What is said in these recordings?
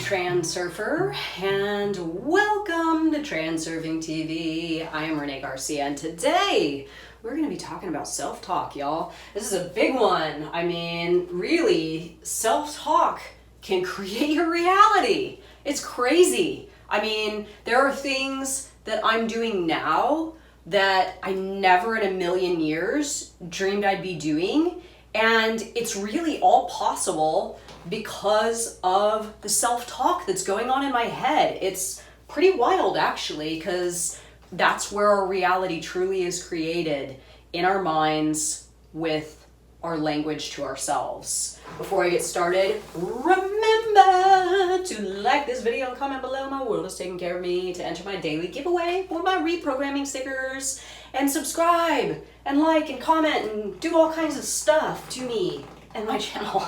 Transurfer, and welcome to TransurfingTV. I am Renee Garcia, and today we're going to be talking about self-talk, y'all. This is a big one. I mean, really, self-talk can create your reality. It's crazy. I mean, there are things that I'm doing now that I never in a million years dreamed I'd be doing, and it's really all possible because of the self-talk that's going on in my head. It's pretty wild, actually, because that's where our reality truly is created, in our minds with our language to ourselves. Before I get started, remember to like this video and comment below. My world is taking care of me. To enter my daily giveaway for my reprogramming stickers, and subscribe and like and comment and do all kinds of stuff to me and my channel.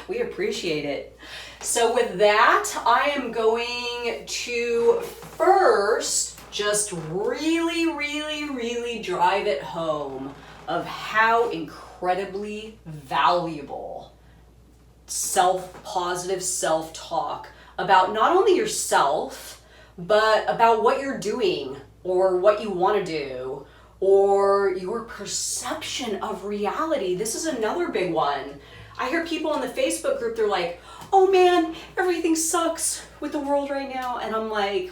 We appreciate it. So with that, I am going to first just really drive it home of how incredibly valuable positive self-talk about not only yourself, but about what you're doing or what you want to do or your perception of reality. This is another big one. I hear people in the Facebook group, they're like, oh man, everything sucks with the world right now. And I'm like,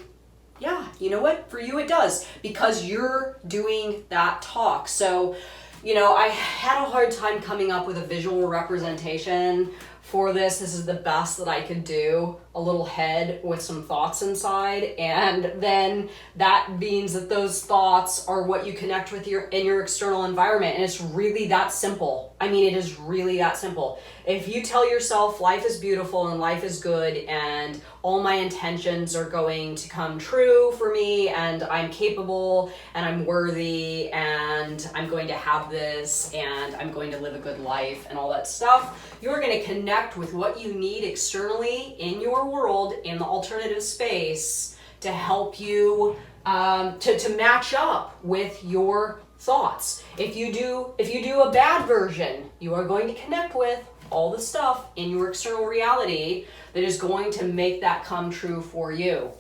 yeah, you know what? For you it does, because you're doing that talk. So, you know, I had a hard time coming up with a visual representation for this. This is the best that I could do. A little head with some thoughts inside, and then that means that those thoughts are what you connect with in your external environment, and it's really that simple. I mean, it is really that simple. If you tell yourself life is beautiful and life is good and all my intentions are going to come true for me and I'm capable and I'm worthy and I'm going to have this and I'm going to live a good life and all that stuff, you're going to connect with what you need externally in your world, in the alternative space, to help you to match up with your thoughts. If you do a bad version, you are going to connect with all the stuff in your external reality that is going to make that come true for you.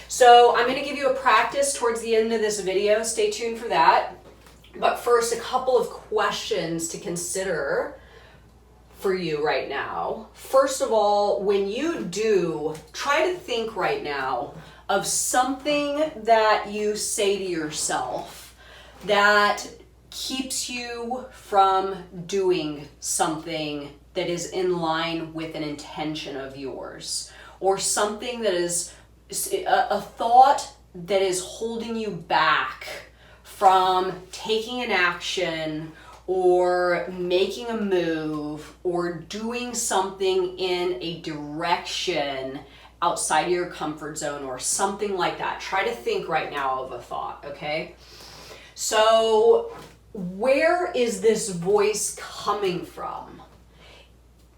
So I'm going to give you a practice towards the end of this video. Stay tuned for that. But first, a couple of questions to consider for you right now. First of all, when you do, try to think right now of something that you say to yourself that keeps you from doing something that is in line with an intention of yours, or something that is a thought that is holding you back from taking an action or making a move or doing something in a direction outside of your comfort zone or something like that. Try to think right now of a thought, okay? So where is this voice coming from?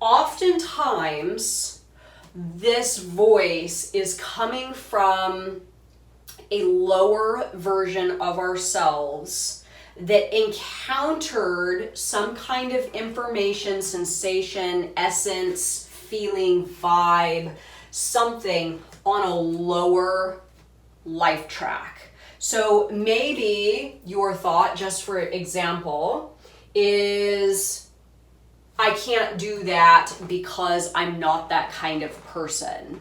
Oftentimes, this voice is coming from a lower version of ourselves that encountered some kind of information, sensation, essence, feeling, vibe, something on a lower life track. So maybe your thought, just for example, is, I can't do that because I'm not that kind of person.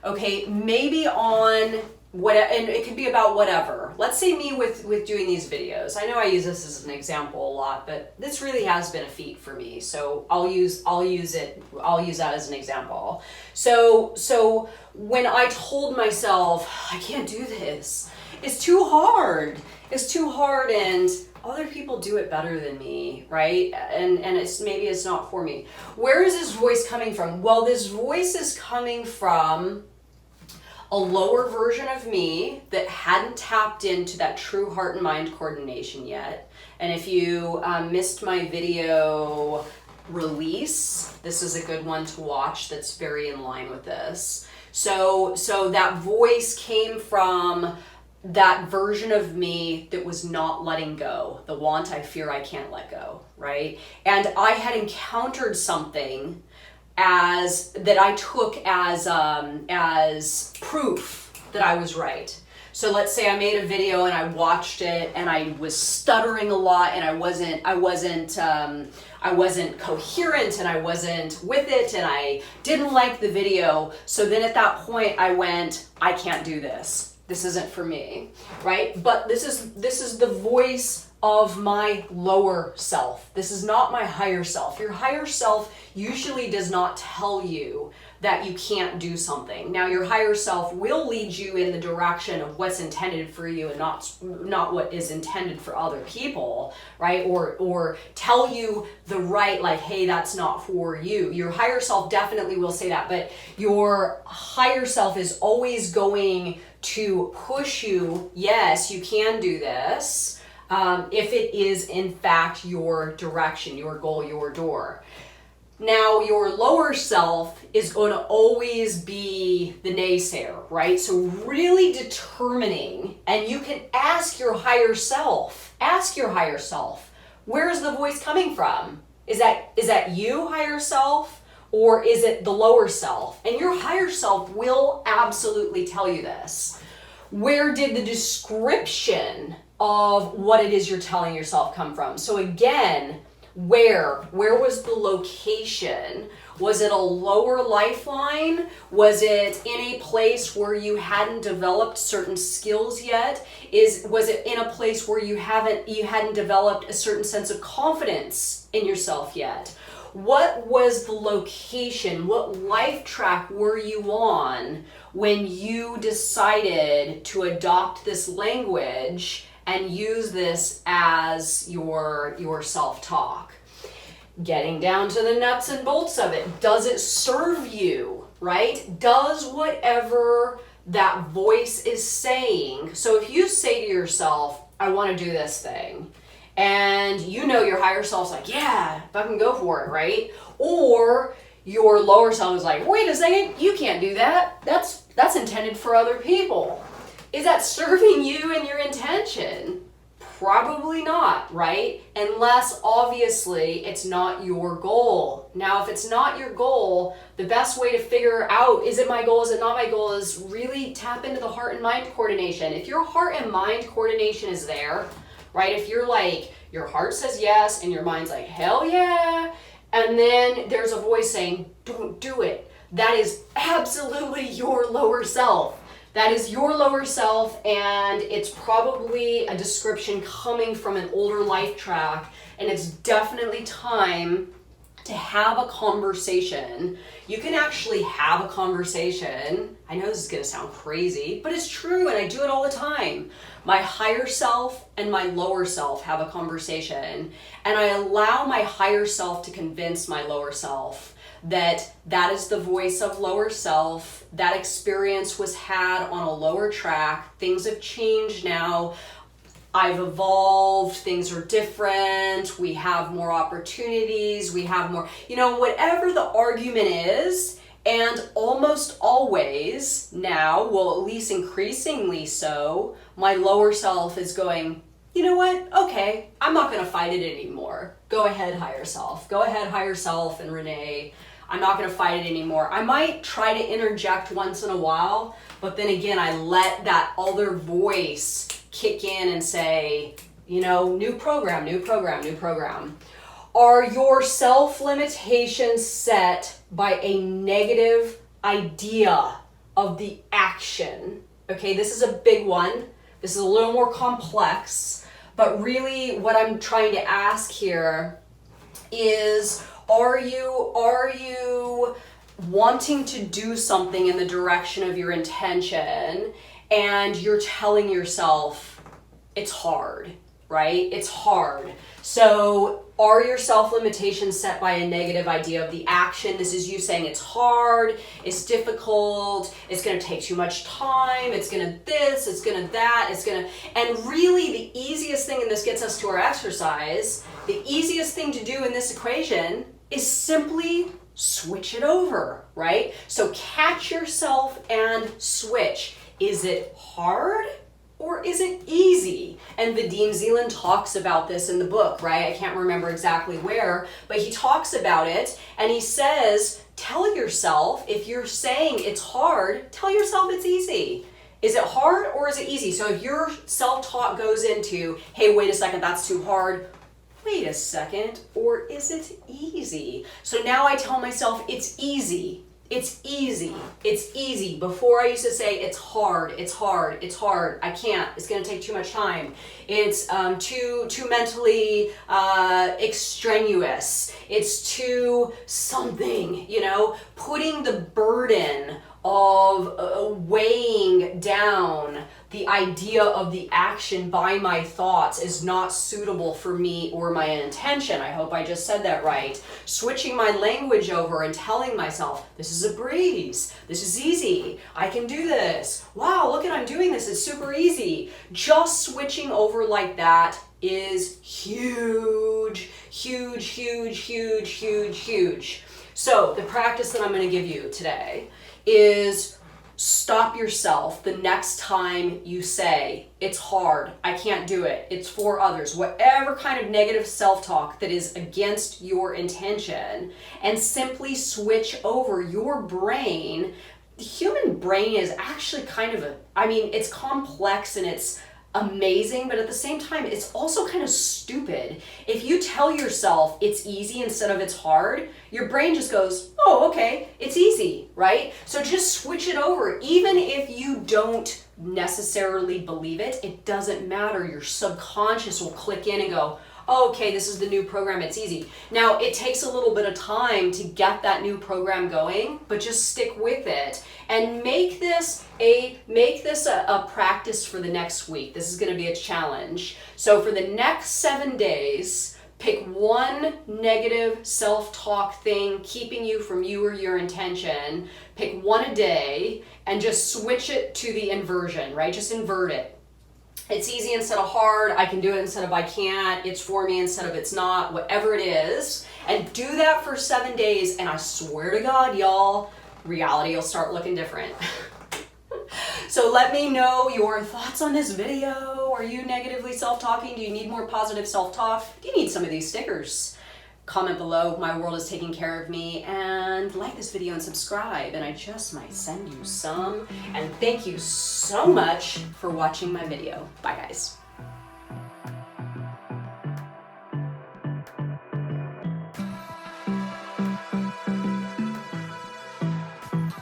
Okay, maybe on what, and it could be about whatever. Let's say me with doing these videos. I know I use this as an example a lot, but this really has been a feat for me. So I'll use that as an example. So when I told myself, I can't do this, it's too hard, and other people do it better than me, right? And maybe it's not for me. Where is this voice coming from? Well, this voice is coming from a lower version of me that hadn't tapped into that true heart and mind coordination yet. And if you missed my video release, this is a good one to watch that's very in line with this. So that voice came from that version of me that was not letting go, the want, I fear, I can't let go, right? And I had encountered something that I took as proof that I was right. So let's say I made a video and I watched it and I was stuttering a lot and I wasn't coherent and I wasn't with it and I didn't like the video. So then at that point I went, I can't do this. This isn't for me, right? But this is the voice of my lower self. This is not my higher self. Your higher self usually does not tell you that you can't do something. Now your higher self will lead you in the direction of what's intended for you and not what is intended for other people, right? Or tell you the right, like, hey, that's not for you. Your higher self definitely will say that, but your higher self is always going to push you, yes, you can do this, if it is in fact your direction, your goal, your door. Now, your lower self is going to always be the naysayer, right? So really determining, and you can ask your higher self, where's the voice coming from? Is that you, higher self, or is it the lower self? And your higher self will absolutely tell you this. Where did the description of what it is you're telling yourself come from? So again, where was the location? Was it a lower lifeline? Was it in a place where you hadn't developed certain skills yet? Was it in a place where you hadn't developed a certain sense of confidence in yourself yet? What was the location? What life track were you on when you decided to adopt this language and use this as your self-talk? Getting down to the nuts and bolts of it. Does it serve you, right? Does whatever that voice is saying, so if you say to yourself, I want to do this thing, and you know your higher self's like, yeah, fucking go for it, right? Or your lower self is like, wait a second, you can't do that. That's intended for other people. Is that serving you and your intention? Probably not, right? Unless obviously it's not your goal. Now, if it's not your goal, the best way to figure out, is it my goal, is it not my goal, is really tap into the heart and mind coordination. If your heart and mind coordination is there, right? If you're like, your heart says yes and your mind's like, hell yeah, and then there's a voice saying, don't do it. That is absolutely your lower self. That is your lower self, and it's probably a description coming from an older life track, and it's definitely time to have a conversation. You can actually have a conversation. I know this is going to sound crazy, but it's true, and I do it all the time. My higher self and my lower self have a conversation, and I allow my higher self to convince my lower self that is the voice of lower self. That experience was had on a lower track. Things have changed now. I've evolved. Things are different. We have more opportunities. We have more, whatever the argument is. And almost always now, well, at least increasingly so, my lower self is going, you know what? Okay, I'm not going to fight it anymore. Go ahead, higher self. Go ahead, higher self and Renee. I'm not going to fight it anymore. I might try to interject once in a while, but then again, I let that other voice kick in and say, new program. Are your self-limitations set by a negative idea of the action? Okay, this is a big one. This is a little more complex, but really what I'm trying to ask here is, are you wanting to do something in the direction of your intention and you're telling yourself it's hard, right? It's hard. So are your self-limitations set by a negative idea of the action? This is you saying it's hard, it's difficult, it's going to take too much time, it's going to this, it's going to that, and really the easiest thing, and this gets us to our exercise, the easiest thing to do in this equation is simply switch it over, right? So catch yourself and switch. Is it hard? or is it easy? And Vadim Zeland talks about this in the book, right? I can't remember exactly where, but he talks about it, and he says, tell yourself, if you're saying it's hard, tell yourself it's easy. Is it hard or is it easy? So if your self-talk goes into, hey, wait a second, that's too hard. Wait a second, or is it easy? So now I tell myself it's easy. It's easy. It's easy. Before I used to say it's hard, it's hard, it's hard. I can't. It's going to take too much time. It's too mentally extraneous. It's too something, you know, putting the burden of weighing down the idea of the action by my thoughts is not suitable for me or my intention. I hope I just said that right. Switching my language over and telling myself, this is a breeze. This is easy. I can do this. Wow, look at, I'm doing this. It's super easy. Just switching over like that is huge, huge, huge, huge, huge, huge. So the practice that I'm going to give you today is stop yourself the next time you say, it's hard, I can't do it, it's for others, whatever kind of negative self-talk that is against your intention, and simply switch over your brain. The human brain is actually kind of it's complex and it's amazing, but at the same time, it's also kind of stupid. If you tell yourself it's easy instead of it's hard, your brain just goes, oh, okay, it's easy, right? So just switch it over. Even if you don't necessarily believe it, it doesn't matter. Your subconscious will click in and go, oh, okay, this is the new program, it's easy. Now, it takes a little bit of time to get that new program going, but just stick with it and make this a practice for the next week. This is gonna be a challenge. So for the next 7 days, pick one negative self-talk thing keeping you from you or your intention. Pick one a day and just switch it to the inversion, right? Just invert it. It's easy instead of hard, I can do it instead of I can't, it's for me instead of it's not, whatever it is. And do that for 7 days, and I swear to God, y'all, reality will start looking different. So let me know your thoughts on this video. Are you negatively self-talking? Do you need more positive self-talk? Do you need some of these stickers? Comment below, my world is taking care of me, and like this video and subscribe, and I just might send you some. And thank you so much for watching my video. Bye guys.